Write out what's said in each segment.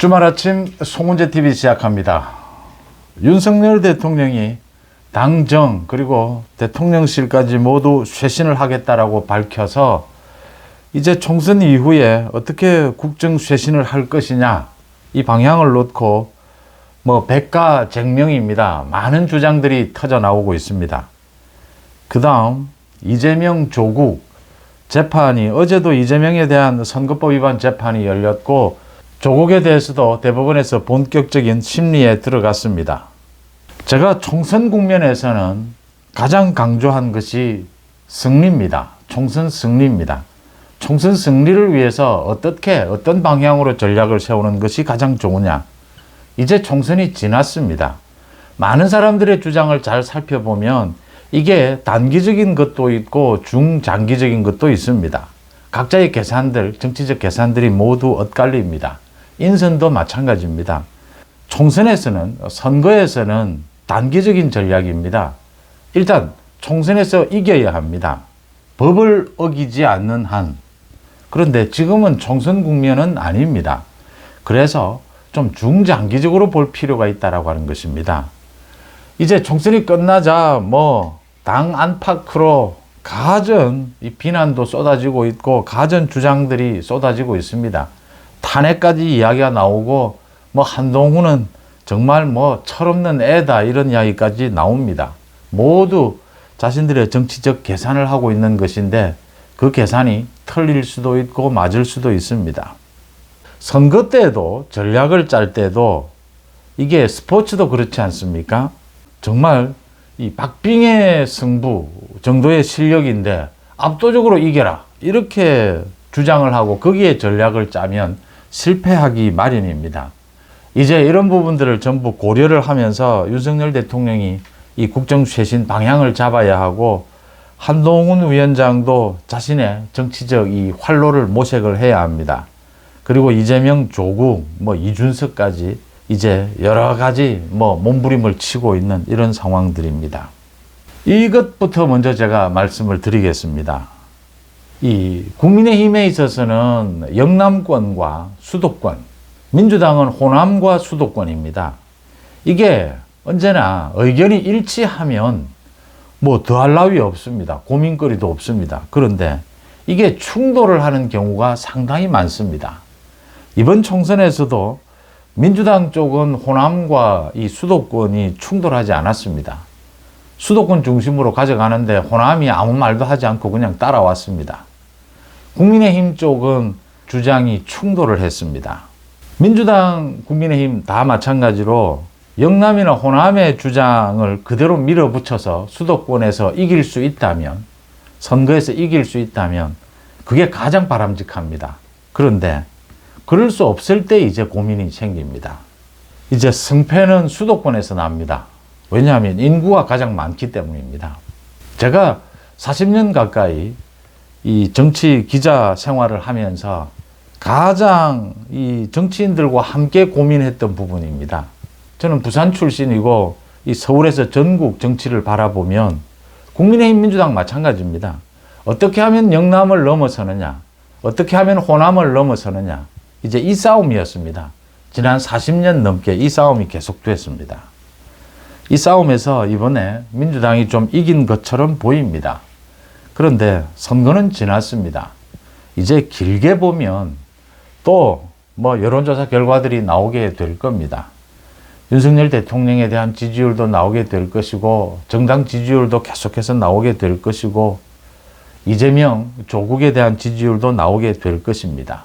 주말 아침 송은재TV 시작합니다. 윤석열 대통령이 당정 그리고 대통령실까지 모두 쇄신을 하겠다라고 밝혀서 이제 총선 이후에 어떻게 국정 쇄신을 할 것이냐 이 방향을 놓고 백가쟁명입니다. 많은 주장들이 터져 나오고 있습니다. 그 다음 이재명 조국 재판이 어제도 이재명에 대한 선거법 위반 재판이 열렸고 조국에 대해서도 대법원에서 본격적인 심리에 들어갔습니다. 제가 총선 국면에서는 가장 강조한 것이 승리입니다. 총선 승리입니다. 총선 승리를 위해서 어떤 방향으로 전략을 세우는 것이 가장 좋으냐. 이제 총선이 지났습니다. 많은 사람들의 주장을 잘 살펴보면 이게 단기적인 것도 있고 중장기적인 것도 있습니다. 각자의 계산들, 정치적 계산들이 모두 엇갈립니다. 인선도 마찬가지입니다. 총선에서는, 선거에서는 단기적인 전략입니다. 일단 총선에서 이겨야 합니다. 법을 어기지 않는 한. 그런데 지금은 총선 국면은 아닙니다. 그래서 좀 중장기적으로 볼 필요가 있다라고 하는 것입니다. 이제 총선이 끝나자 당 안팎으로 가전 이 비난도 쏟아지고 있고 가전 주장들이 쏟아지고 있습니다. 탄핵까지 이야기가 나오고 한동훈은 정말 철없는 애다 이런 이야기까지 나옵니다. 모두 자신들의 정치적 계산을 하고 있는 것인데 그 계산이 틀릴 수도 있고 맞을 수도 있습니다. 선거 때도 전략을 짤 때도 이게 스포츠도 그렇지 않습니까? 정말 이 박빙의 승부 정도의 실력인데 압도적으로 이겨라 이렇게 주장을 하고 거기에 전략을 짜면 실패하기 마련입니다. 이제 이런 부분들을 전부 고려를 하면서 윤석열 대통령이 이 국정 쇄신 방향을 잡아야 하고 한동훈 위원장도 자신의 정치적 이 활로를 모색을 해야 합니다. 그리고 이재명, 조국, 이준석까지 이제 여러 가지 몸부림을 치고 있는 이런 상황들입니다. 이것부터 먼저 제가 말씀을 드리겠습니다. 이 국민의힘에 있어서는 영남권과 수도권, 민주당은 호남과 수도권입니다. 이게 언제나 의견이 일치하면 더할 나위 없습니다. 고민거리도 없습니다. 그런데 이게 충돌을 하는 경우가 상당히 많습니다. 이번 총선에서도 민주당 쪽은 호남과 이 수도권이 충돌하지 않았습니다. 수도권 중심으로 가져가는데 호남이 아무 말도 하지 않고 그냥 따라왔습니다. 국민의힘 쪽은 주장이 충돌을 했습니다. 민주당, 국민의힘 다 마찬가지로 영남이나 호남의 주장을 그대로 밀어붙여서 수도권에서 이길 수 있다면, 선거에서 이길 수 있다면 그게 가장 바람직합니다. 그런데 그럴 수 없을 때 이제 고민이 생깁니다. 이제 승패는 수도권에서 납니다. 왜냐하면 인구가 가장 많기 때문입니다. 제가 40년 가까이 이 정치 기자 생활을 하면서 가장 이 정치인들과 함께 고민했던 부분입니다. 저는 부산 출신이고 이 서울에서 전국 정치를 바라보면 국민의힘 민주당 마찬가지입니다. 어떻게 하면 영남을 넘어서느냐, 어떻게 하면 호남을 넘어서느냐, 이제 이 싸움이었습니다. 지난 40년 넘게 이 싸움이 계속됐습니다. 이 싸움에서 이번에 민주당이 좀 이긴 것처럼 보입니다. 그런데 선거는 지났습니다. 이제 길게 보면 또 여론조사 결과들이 나오게 될 겁니다. 윤석열 대통령에 대한 지지율도 나오게 될 것이고 정당 지지율도 계속해서 나오게 될 것이고 이재명, 조국에 대한 지지율도 나오게 될 것입니다.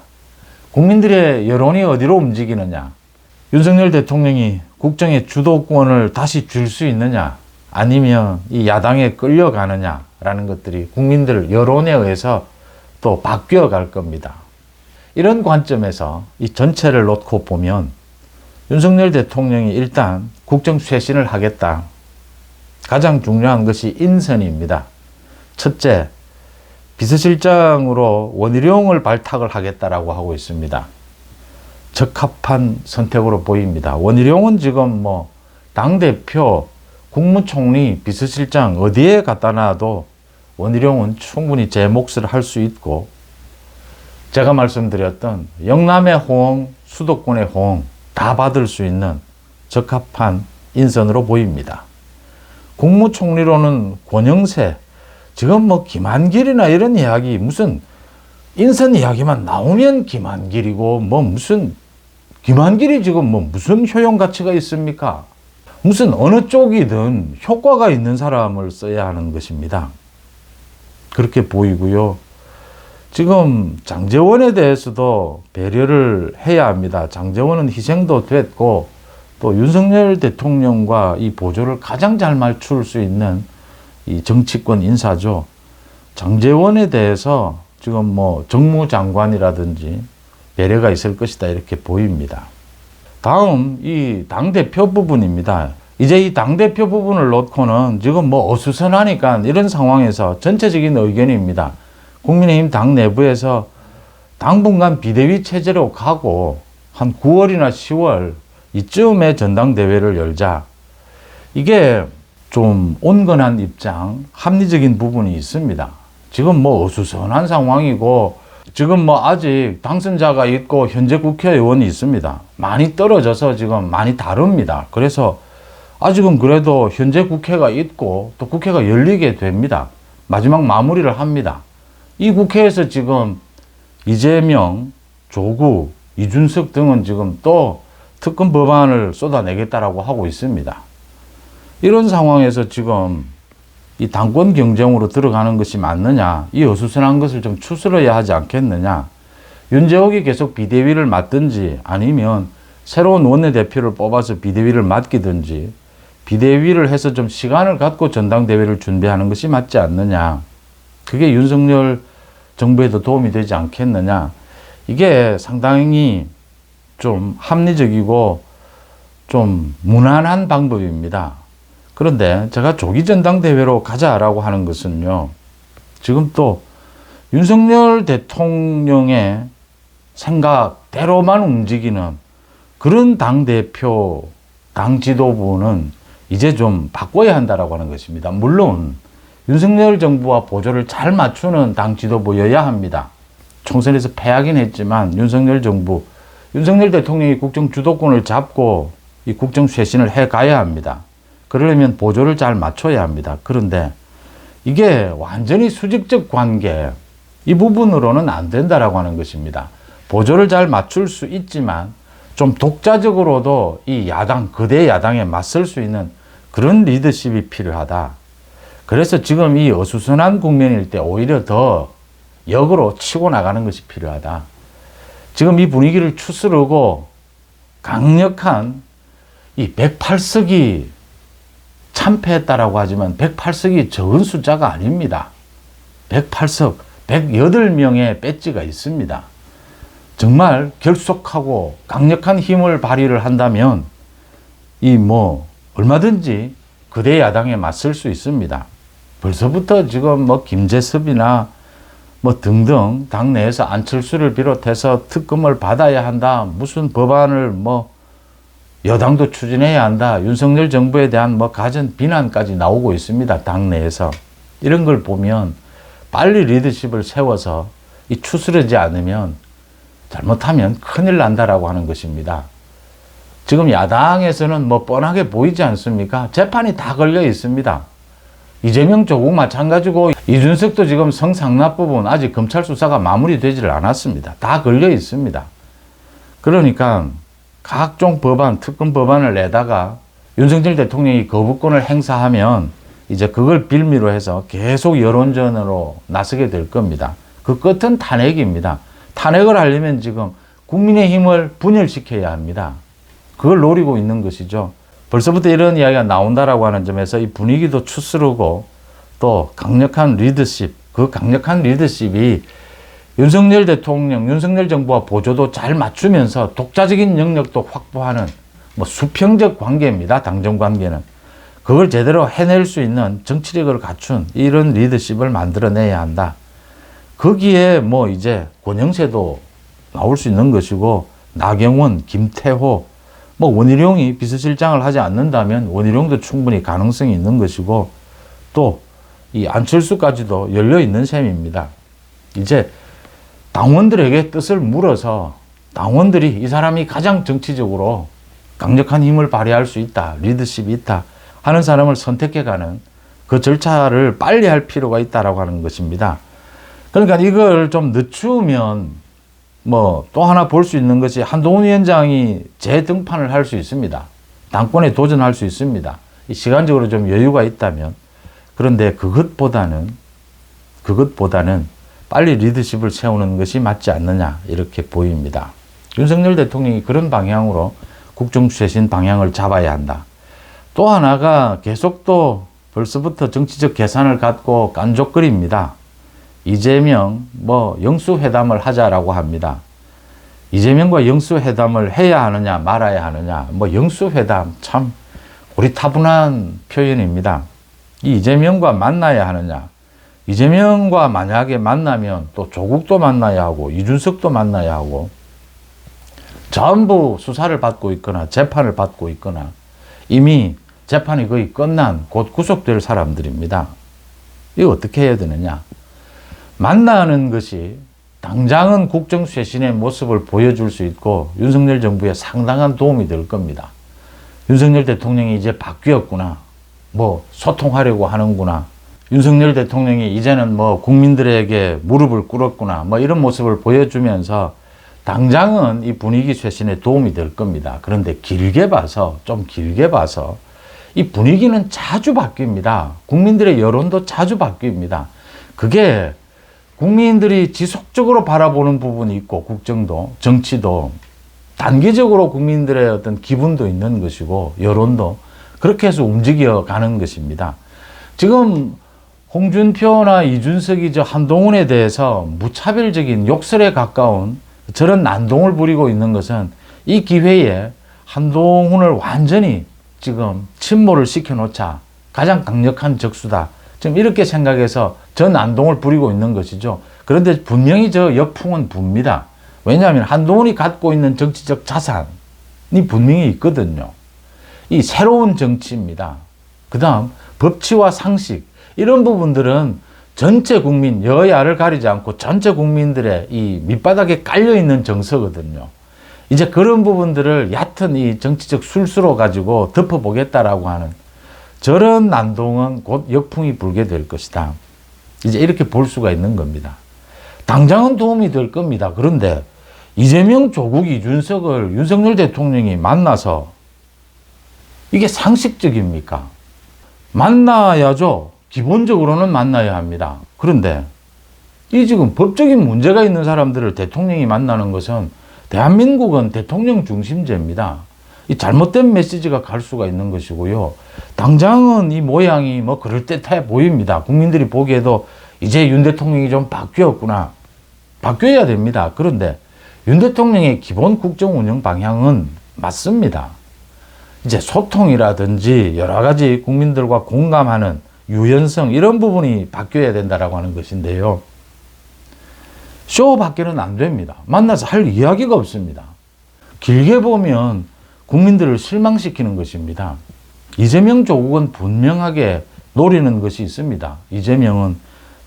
국민들의 여론이 어디로 움직이느냐, 윤석열 대통령이 국정의 주도권을 다시 줄 수 있느냐, 아니면 이 야당에 끌려가느냐라는 것들이 국민들 여론에 의해서 또 바뀌어 갈 겁니다. 이런 관점에서 이 전체를 놓고 보면 윤석열 대통령이 일단 국정 쇄신을 하겠다. 가장 중요한 것이 인선입니다. 첫째, 비서실장으로 원희룡을 발탁을 하겠다라고 하고 있습니다. 적합한 선택으로 보입니다. 원희룡은 지금 당대표, 국무총리, 비서실장 어디에 갖다 놔도 원희룡은 충분히 제 몫을 할 수 있고 제가 말씀드렸던 영남의 호응, 수도권의 호응 다 받을 수 있는 적합한 인선으로 보입니다. 국무총리로는 권영세, 지금 뭐 김한길이나 이런 이야기, 무슨 인선 이야기만 나오면 김한길이고, 뭐 무슨 김한길이 지금 뭐 무슨 효용 가치가 있습니까? 무슨 어느 쪽이든 효과가 있는 사람을 써야 하는 것입니다. 그렇게 보이고요. 지금 장제원에 대해서도 배려를 해야 합니다. 장제원은 희생도 됐고, 또 윤석열 대통령과 이 보조를 가장 잘 맞출 수 있는 이 정치권 인사죠. 장제원에 대해서 지금 뭐 정무장관이라든지 배려가 있을 것이다, 이렇게 보입니다. 다음 이 당대표 부분입니다. 이제 이 당대표 부분을 놓고는 지금 뭐 어수선하니까 이런 상황에서 전체적인 의견입니다. 국민의힘 당 내부에서 당분간 비대위 체제로 가고 한 9월이나 10월 이쯤에 전당대회를 열자. 이게 좀 온건한 입장, 합리적인 부분이 있습니다. 지금 뭐 어수선한 상황이고, 지금 뭐 아직 당선자가 있고 현재 국회의원이 있습니다. 많이 떨어져서 지금 많이 다릅니다. 그래서 아직은 그래도 현재 국회가 있고 또 국회가 열리게 됩니다. 마지막 마무리를 합니다. 이 국회에서 지금 이재명, 조국, 이준석 등은 지금 또 특검 법안을 쏟아내겠다라고 하고 있습니다. 이런 상황에서 지금 이 당권 경쟁으로 들어가는 것이 맞느냐, 이 어수선한 것을 좀 추스러야 하지 않겠느냐, 윤재옥이 계속 비대위를 맡든지 아니면 새로운 원내대표를 뽑아서 비대위를 맡기든지 비대위를 해서 좀 시간을 갖고 전당대회를 준비하는 것이 맞지 않느냐, 그게 윤석열 정부에도 도움이 되지 않겠느냐, 이게 상당히 좀 합리적이고 좀 무난한 방법입니다. 그런데 제가 조기 전당대회로 가자라고 하는 것은요, 지금 또 윤석열 대통령의 생각대로만 움직이는 그런 당대표, 당 지도부는 이제 좀 바꿔야 한다라고 하는 것입니다. 물론 윤석열 정부와 보조를 잘 맞추는 당 지도부여야 합니다. 총선에서 패하긴 했지만 윤석열 정부, 윤석열 대통령이 국정 주도권을 잡고 이 국정 쇄신을 해가야 합니다. 그러려면 보조를 잘 맞춰야 합니다. 그런데 이게 완전히 수직적 관계, 이 부분으로는 안 된다라고 하는 것입니다. 보조를 잘 맞출 수 있지만 좀 독자적으로도 이 야당, 거대 야당에 맞설 수 있는 그런 리더십이 필요하다. 그래서 지금 이 어수선한 국면일 때 오히려 더 역으로 치고 나가는 것이 필요하다. 지금 이 분위기를 추스르고 강력한 이 108석이 참패했다라고 하지만 108석이 적은 숫자가 아닙니다. 108석, 108명의 배지가 있습니다. 정말 결속하고 강력한 힘을 발휘를 한다면 이 뭐 얼마든지 거대 야당에 맞설 수 있습니다. 벌써부터 지금 뭐 김재섭이나 뭐 등등 당내에서 안철수를 비롯해서 특검을 받아야 한다, 무슨 법안을 뭐 여당도 추진해야 한다, 윤석열 정부에 대한 뭐 가전 비난까지 나오고 있습니다. 당내에서. 이런 걸 보면 빨리 리더십을 세워서 이 추스르지 않으면 잘못하면 큰일 난다라고 하는 것입니다. 지금 야당에서는 뭐 뻔하게 보이지 않습니까? 재판이 다 걸려 있습니다. 이재명, 조국 마찬가지고 이준석도 지금 성상납 부분 아직 검찰 수사가 마무리되지를 않았습니다. 다 걸려 있습니다. 그러니까 각종 법안, 특검 법안을 내다가 윤석열 대통령이 거부권을 행사하면 이제 그걸 빌미로 해서 계속 여론전으로 나서게 될 겁니다. 그 끝은 탄핵입니다. 탄핵을 하려면 지금 국민의힘을 분열시켜야 합니다. 그걸 노리고 있는 것이죠. 벌써부터 이런 이야기가 나온다라고 하는 점에서 이 분위기도 추스르고 또 강력한 리더십, 그 강력한 리더십이 윤석열 대통령, 윤석열 정부와 보조도 잘 맞추면서 독자적인 영역도 확보하는 뭐 수평적 관계입니다. 당정 관계는. 그걸 제대로 해낼 수 있는 정치력을 갖춘 이런 리더십을 만들어내야 한다. 거기에 뭐 이제 권영세도 나올 수 있는 것이고, 나경원, 김태호, 뭐 원희룡이 비서실장을 하지 않는다면 원희룡도 충분히 가능성이 있는 것이고, 또 이 안철수까지도 열려 있는 셈입니다. 이제 당원들에게 뜻을 물어서 당원들이 이 사람이 가장 정치적으로 강력한 힘을 발휘할 수 있다, 리더십이 있다 하는 사람을 선택해가는 그 절차를 빨리 할 필요가 있다라고 하는 것입니다. 그러니까 이걸 좀 늦추면 뭐 또 하나 볼 수 있는 것이 한동훈 위원장이 재등판을 할 수 있습니다. 당권에 도전할 수 있습니다. 시간적으로 좀 여유가 있다면. 그런데 그것보다는 빨리 리더십을 세우는 것이 맞지 않느냐 이렇게 보입니다. 윤석열 대통령이 그런 방향으로 국정쇄신 방향을 잡아야 한다. 또 하나가 계속 또 벌써부터 정치적 계산을 갖고 깐족거립니다. 이재명 영수회담을 하자라고 합니다. 이재명과 영수회담을 해야 하느냐 말아야 하느냐, 영수회담 참 고리타분한 표현입니다. 이 이재명과 만나야 하느냐, 이재명과 만약에 만나면 또 조국도 만나야 하고 이준석도 만나야 하고 전부 수사를 받고 있거나 재판을 받고 있거나 이미 재판이 거의 끝난 곧 구속될 사람들입니다. 이거 어떻게 해야 되느냐. 만나는 것이 당장은 국정쇄신의 모습을 보여줄 수 있고 윤석열 정부에 상당한 도움이 될 겁니다. 윤석열 대통령이 이제 바뀌었구나. 소통하려고 하는구나. 윤석열 대통령이 이제는 국민들에게 무릎을 꿇었구나. 이런 모습을 보여주면서 당장은 이 분위기 쇄신에 도움이 될 겁니다. 그런데 좀 길게 봐서 이 분위기는 자주 바뀝니다. 국민들의 여론도 자주 바뀝니다. 그게 국민들이 지속적으로 바라보는 부분이 있고 국정도 정치도 단기적으로 국민들의 어떤 기분도 있는 것이고 여론도 그렇게 해서 움직여 가는 것입니다. 지금 홍준표나 이준석이 한동훈에 대해서 무차별적인 욕설에 가까운 저런 난동을 부리고 있는 것은 이 기회에 한동훈을 완전히 지금 침몰을 시켜놓자 가장 강력한 적수다. 지금 이렇게 생각해서 저 난동을 부리고 있는 것이죠. 그런데 분명히 저 역풍은 붑니다. 왜냐하면 한동훈이 갖고 있는 정치적 자산이 분명히 있거든요. 이 새로운 정치입니다. 그 다음 법치와 상식 이런 부분들은 전체 국민 여야를 가리지 않고 전체 국민들의 이 밑바닥에 깔려있는 정서거든요. 이제 그런 부분들을 얕은 이 정치적 술수로 가지고 덮어보겠다라고 하는 저런 난동은 곧 역풍이 불게 될 것이다. 이제 이렇게 볼 수가 있는 겁니다. 당장은 도움이 될 겁니다. 그런데 이재명, 조국, 이준석을 윤석열 대통령이 만나서 이게 상식적입니까? 만나야죠. 기본적으로는 만나야 합니다. 그런데 이 지금 법적인 문제가 있는 사람들을 대통령이 만나는 것은 대한민국은 대통령 중심제입니다. 이 잘못된 메시지가 갈 수가 있는 것이고요. 당장은 이 모양이 그럴듯해 보입니다. 국민들이 보기에도 이제 윤 대통령이 좀 바뀌었구나. 바뀌어야 됩니다. 그런데 윤 대통령의 기본 국정 운영 방향은 맞습니다. 이제 소통이라든지 여러 가지 국민들과 공감하는 유연성 이런 부분이 바뀌어야 된다라고 하는 것인데요. 쇼밖에는 안 됩니다. 만나서 할 이야기가 없습니다. 길게 보면 국민들을 실망시키는 것입니다. 이재명 조국은 분명하게 노리는 것이 있습니다. 이재명은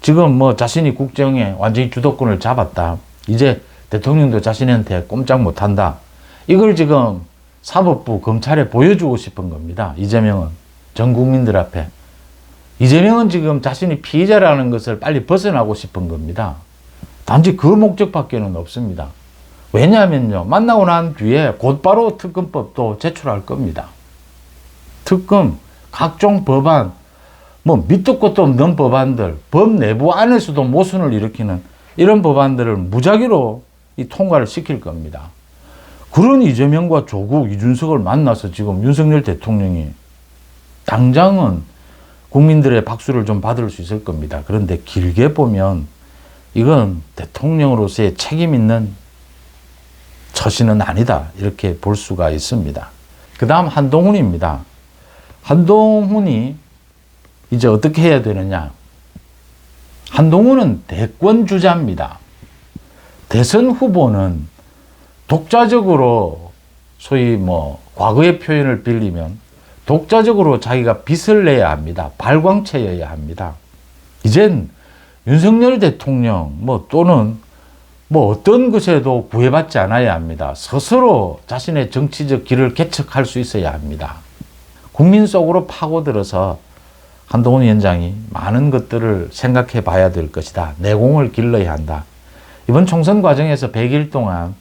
지금 자신이 국정에 완전히 주도권을 잡았다. 이제 대통령도 자신한테 꼼짝 못한다. 이걸 지금 사법부, 검찰에 보여주고 싶은 겁니다. 이재명은 전 국민들 앞에. 이재명은 지금 자신이 피의자라는 것을 빨리 벗어나고 싶은 겁니다. 단지 그 목적밖에는 없습니다. 왜냐하면요, 만나고 난 뒤에 곧바로 특검법도 제출할 겁니다. 특검, 각종 법안, 밑도 끝도 없는 법안들, 법 내부 안에서도 모순을 일으키는 이런 법안들을 무작위로 이 통과를 시킬 겁니다. 그런 이재명과 조국, 이준석을 만나서 지금 윤석열 대통령이 당장은 국민들의 박수를 좀 받을 수 있을 겁니다. 그런데 길게 보면 이건 대통령으로서의 책임 있는 처신은 아니다. 이렇게 볼 수가 있습니다. 그 다음 한동훈입니다. 한동훈이 이제 어떻게 해야 되느냐. 한동훈은 대권 주자입니다. 대선 후보는 독자적으로 소위 과거의 표현을 빌리면 독자적으로 자기가 빚을 내야 합니다. 발광체여야 합니다. 이젠 윤석열 대통령 또는 뭐 어떤 것에도 구애받지 않아야 합니다. 스스로 자신의 정치적 길을 개척할 수 있어야 합니다. 국민 속으로 파고들어서 한동훈 위원장이 많은 것들을 생각해 봐야 될 것이다. 내공을 길러야 한다. 이번 총선 과정에서 100일 동안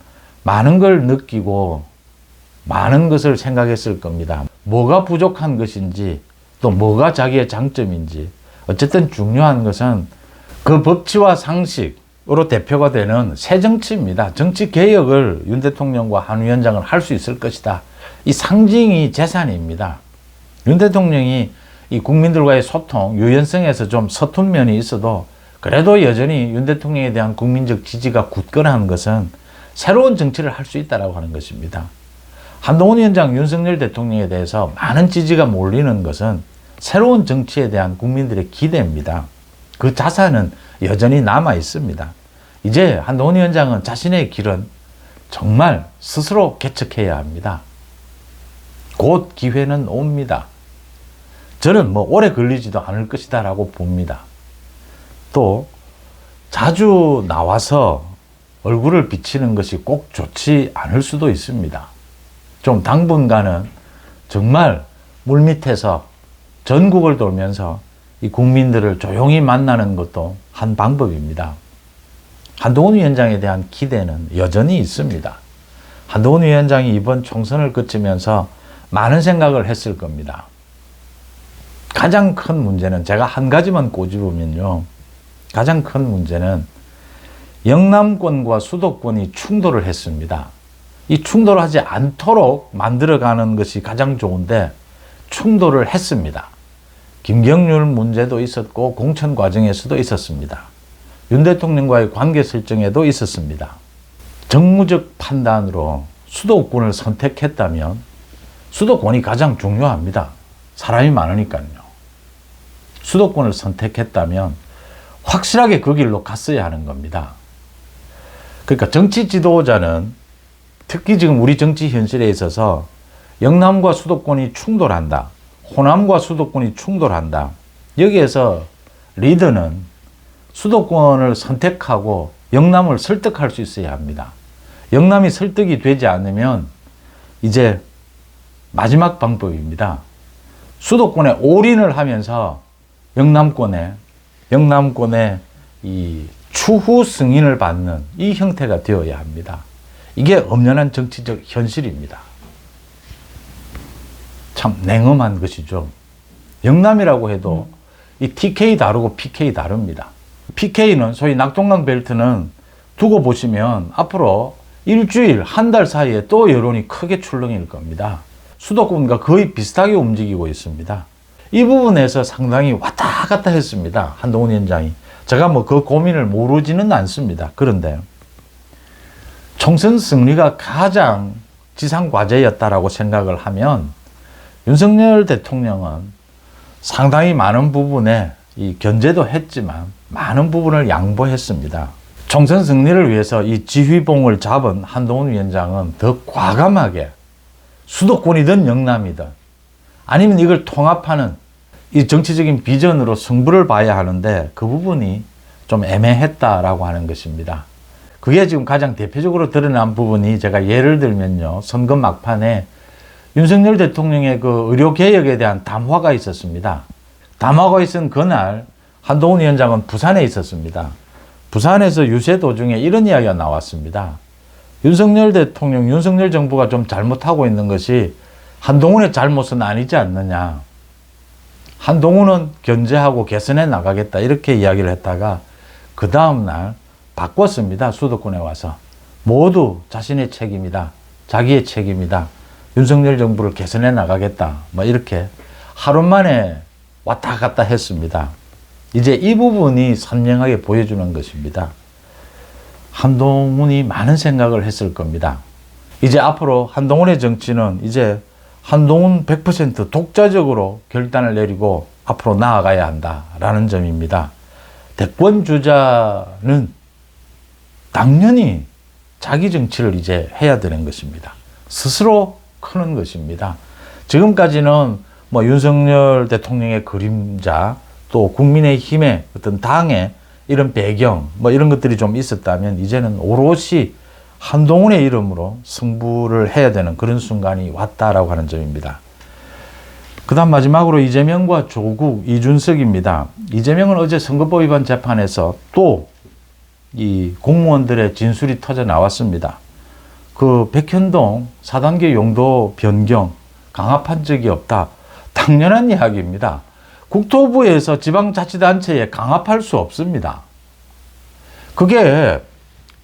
많은 걸 느끼고 많은 것을 생각했을 겁니다. 뭐가 부족한 것인지 또 뭐가 자기의 장점인지 어쨌든 중요한 것은 그 법치와 상식으로 대표가 되는 새 정치입니다. 정치 개혁을 윤 대통령과 한 위원장은 할 수 있을 것이다. 이 상징이 재산입니다. 윤 대통령이 이 국민들과의 소통, 유연성에서 좀 서툰 면이 있어도 그래도 여전히 윤 대통령에 대한 국민적 지지가 굳건한 것은 새로운 정치를 할 수 있다고 하는 것입니다. 한동훈 위원장, 윤석열 대통령에 대해서 많은 지지가 몰리는 것은 새로운 정치에 대한 국민들의 기대입니다. 그 자산은 여전히 남아 있습니다. 이제 한동훈 위원장은 자신의 길은 정말 스스로 개척해야 합니다. 곧 기회는 옵니다. 저는 뭐 오래 걸리지도 않을 것이다 라고 봅니다. 또 자주 나와서 얼굴을 비치는 것이 꼭 좋지 않을 수도 있습니다. 좀 당분간은 정말 물밑에서 전국을 돌면서 이 국민들을 조용히 만나는 것도 한 방법입니다. 한동훈 위원장에 대한 기대는 여전히 있습니다. 한동훈 위원장이 이번 총선을 거치면서 많은 생각을 했을 겁니다. 가장 큰 문제는 제가 한 가지만 꼬집으면요. 가장 큰 문제는 영남권과 수도권이 충돌을 했습니다. 이 충돌을 하지 않도록 만들어가는 것이 가장 좋은데 충돌을 했습니다. 김경률 문제도 있었고 공천 과정에서도 있었습니다. 윤 대통령과의 관계 설정에도 있었습니다. 정무적 판단으로 수도권을 선택했다면 수도권이 가장 중요합니다. 사람이 많으니까요. 수도권을 선택했다면 확실하게 그 길로 갔어야 하는 겁니다. 그러니까 정치 지도자는 특히 지금 우리 정치 현실에 있어서 영남과 수도권이 충돌한다. 호남과 수도권이 충돌한다. 여기에서 리더는 수도권을 선택하고 영남을 설득할 수 있어야 합니다. 영남이 설득이 되지 않으면 이제 마지막 방법입니다. 수도권에 올인을 하면서 영남권에 이 추후 승인을 받는 이 형태가 되어야 합니다. 이게 엄연한 정치적 현실입니다. 참 냉엄한 것이죠. 영남이라고 해도 이 TK 다르고 PK 다릅니다. PK는 소위 낙동강 벨트는 두고 보시면 앞으로 일주일, 한 달 사이에 또 여론이 크게 출렁일 겁니다. 수도권과 거의 비슷하게 움직이고 있습니다. 이 부분에서 상당히 왔다 갔다 했습니다. 한동훈 위원장이. 제가 뭐 그 고민을 모르지는 않습니다. 그런데 총선 승리가 가장 지상 과제였다라고 생각을 하면 윤석열 대통령은 상당히 많은 부분에 이 견제도 했지만 많은 부분을 양보했습니다. 총선 승리를 위해서 이 지휘봉을 잡은 한동훈 위원장은 더 과감하게 수도권이든 영남이든 아니면 이걸 통합하는 이 정치적인 비전으로 승부를 봐야 하는데 그 부분이 좀 애매했다라고 하는 것입니다. 그게 지금 가장 대표적으로 드러난 부분이 제가 예를 들면요. 선거 막판에 윤석열 대통령의 그 의료개혁에 대한 담화가 있었습니다. 담화가 있은 그날 한동훈 위원장은 부산에 있었습니다. 부산에서 유세 도중에 이런 이야기가 나왔습니다. 윤석열 대통령, 윤석열 정부가 좀 잘못하고 있는 것이 한동훈의 잘못은 아니지 않느냐. 한동훈은 견제하고 개선해 나가겠다 이렇게 이야기를 했다가 그 다음날 바꿨습니다. 수도권에 와서. 모두 자신의 책임이다. 자기의 책임이다. 윤석열 정부를 개선해 나가겠다. 뭐 이렇게 하루 만에 왔다 갔다 했습니다. 이제 이 부분이 선명하게 보여주는 것입니다. 한동훈이 많은 생각을 했을 겁니다. 이제 앞으로 한동훈의 정치는 이제 한동훈 100% 독자적으로 결단을 내리고 앞으로 나아가야 한다라는 점입니다. 대권 주자는 당연히 자기 정치를 이제 해야 되는 것입니다. 스스로 크는 것입니다. 지금까지는 뭐 윤석열 대통령의 그림자 또 국민의힘의 어떤 당의 이런 배경, 뭐 이런 것들이 좀 있었다면 이제는 오롯이 한동훈의 이름으로 승부를 해야 되는 그런 순간이 왔다라고 하는 점입니다. 그 다음 마지막으로 이재명과 조국, 이준석입니다. 이재명은 어제 선거법 위반 재판에서 또 이 공무원들의 진술이 터져 나왔습니다. 그 백현동 4단계 용도 변경 강압한 적이 없다. 당연한 이야기입니다. 국토부에서 지방자치단체에 강압할 수 없습니다. 그게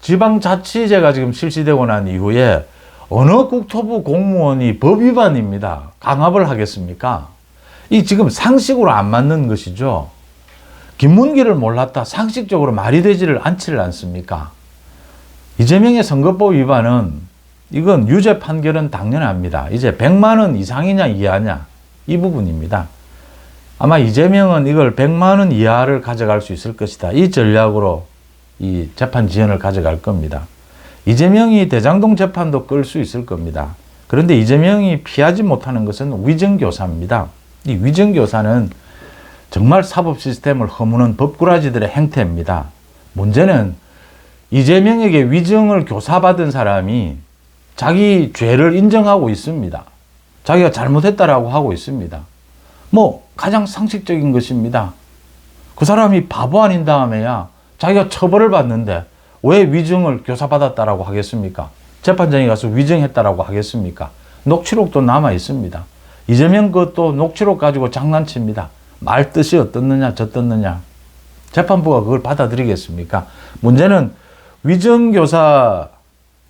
지방자치제가 지금 실시되고 난 이후에 어느 국토부 공무원이 법 위반입니다. 강압을 하겠습니까? 이 지금 상식으로 안 맞는 것이죠. 김문기를 몰랐다. 상식적으로 말이 되지를 않지를 않습니까? 이재명의 선거법 위반은 이건 유죄 판결은 당연합니다. 이제 100만 원 이상이냐 이하냐 이 부분입니다. 아마 이재명은 이걸 100만 원 이하를 가져갈 수 있을 것이다. 이 전략으로 이 재판 지연을 가져갈 겁니다. 이재명이 대장동 재판도 끌 수 있을 겁니다. 그런데 이재명이 피하지 못하는 것은 위정교사입니다. 이 위정교사는 정말 사법 시스템을 허무는 법꾸라지들의 행태입니다. 문제는 이재명에게 위정을 교사받은 사람이 자기 죄를 인정하고 있습니다. 자기가 잘못했다라고 하고 있습니다. 뭐 가장 상식적인 것입니다. 그 사람이 바보 아닌 다음에야 자기가 처벌을 받는데 왜 위정을 교사받았다라고 하겠습니까? 재판장에 가서 위정했다라고 하겠습니까? 녹취록도 남아 있습니다. 이재명 그것도 녹취록 가지고 장난칩니다. 말 뜻이 어떻느냐 저떻느냐. 재판부가 그걸 받아들이겠습니까? 문제는 위정교사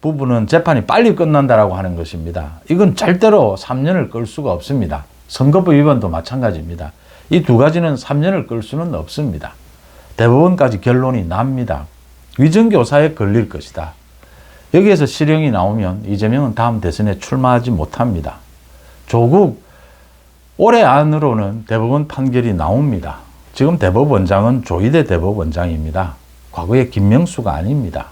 부분은 재판이 빨리 끝난다라고 하는 것입니다. 이건 절대로 3년을 끌 수가 없습니다. 선거법 위반도 마찬가지입니다. 이 두 가지는 3년을 끌 수는 없습니다. 대법원까지 결론이 납니다. 위정교사에 걸릴 것이다. 여기에서 실형이 나오면 이재명은 다음 대선에 출마하지 못합니다. 조국 올해 안으로는 대법원 판결이 나옵니다. 지금 대법원장은 조희대 대법원장입니다. 과거의 김명수가 아닙니다.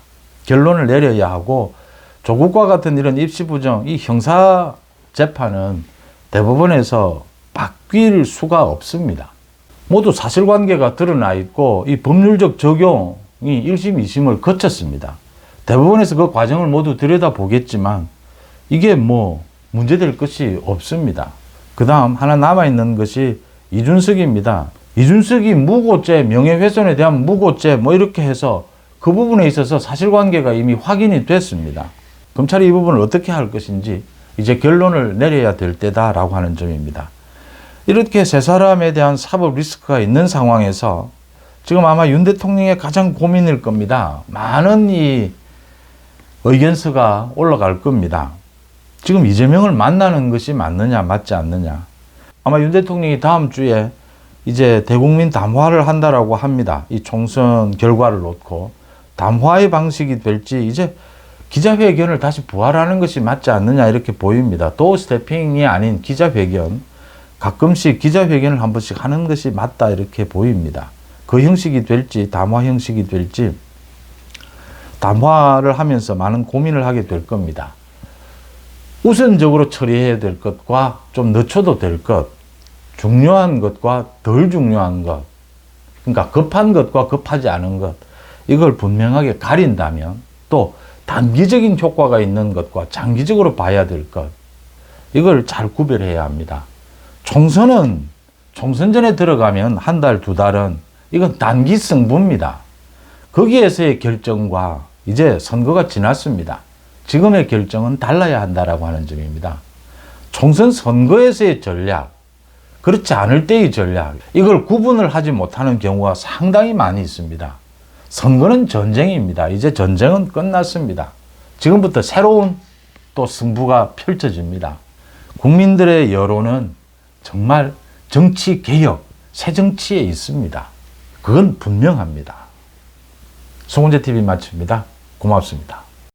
결론을 내려야 하고 조국과 같은 이런 입시부정, 이 형사 재판은 대법원에서 바뀔 수가 없습니다. 모두 사실관계가 드러나 있고 이 법률적 적용이 1심, 2심을 거쳤습니다. 대법원에서 그 과정을 모두 들여다보겠지만 이게 뭐 문제될 것이 없습니다. 그 다음 하나 남아있는 것이 이준석입니다. 이준석이 무고죄, 명예훼손에 대한 무고죄 뭐 이렇게 해서 그 부분에 있어서 사실관계가 이미 확인이 됐습니다. 검찰이 이 부분을 어떻게 할 것인지 이제 결론을 내려야 될 때다라고 하는 점입니다. 이렇게 세 사람에 대한 사법 리스크가 있는 상황에서 지금 아마 윤 대통령의 가장 고민일 겁니다. 많은 이 의견서가 올라갈 겁니다. 지금 이재명을 만나는 것이 맞느냐 맞지 않느냐. 아마 윤 대통령이 다음 주에 이제 대국민 담화를 한다라고 합니다. 이 총선 결과를 놓고 담화의 방식이 될지 이제 기자회견을 다시 부활하는 것이 맞지 않느냐 이렇게 보입니다. 도어 스태핑이 아닌 기자회견, 가끔씩 기자회견을 한 번씩 하는 것이 맞다 이렇게 보입니다. 그 형식이 될지 담화 형식이 될지 담화를 하면서 많은 고민을 하게 될 겁니다. 우선적으로 처리해야 될 것과 좀 늦춰도 될 것, 중요한 것과 덜 중요한 것, 그러니까 급한 것과 급하지 않은 것, 이걸 분명하게 가린다면 또 단기적인 효과가 있는 것과 장기적으로 봐야 될 것, 이걸 잘 구별해야 합니다. 총선은 총선전에 들어가면 한 달, 두 달은 이건 단기 승부입니다. 거기에서의 결정과 이제 선거가 지났습니다. 지금의 결정은 달라야 한다라고 하는 점입니다. 총선 선거에서의 전략, 그렇지 않을 때의 전략, 이걸 구분을 하지 못하는 경우가 상당히 많이 있습니다. 선거는 전쟁입니다. 이제 전쟁은 끝났습니다. 지금부터 새로운 또 승부가 펼쳐집니다. 국민들의 여론은 정말 정치 개혁, 새 정치에 있습니다. 그건 분명합니다. 송은재 TV 마칩니다. 고맙습니다.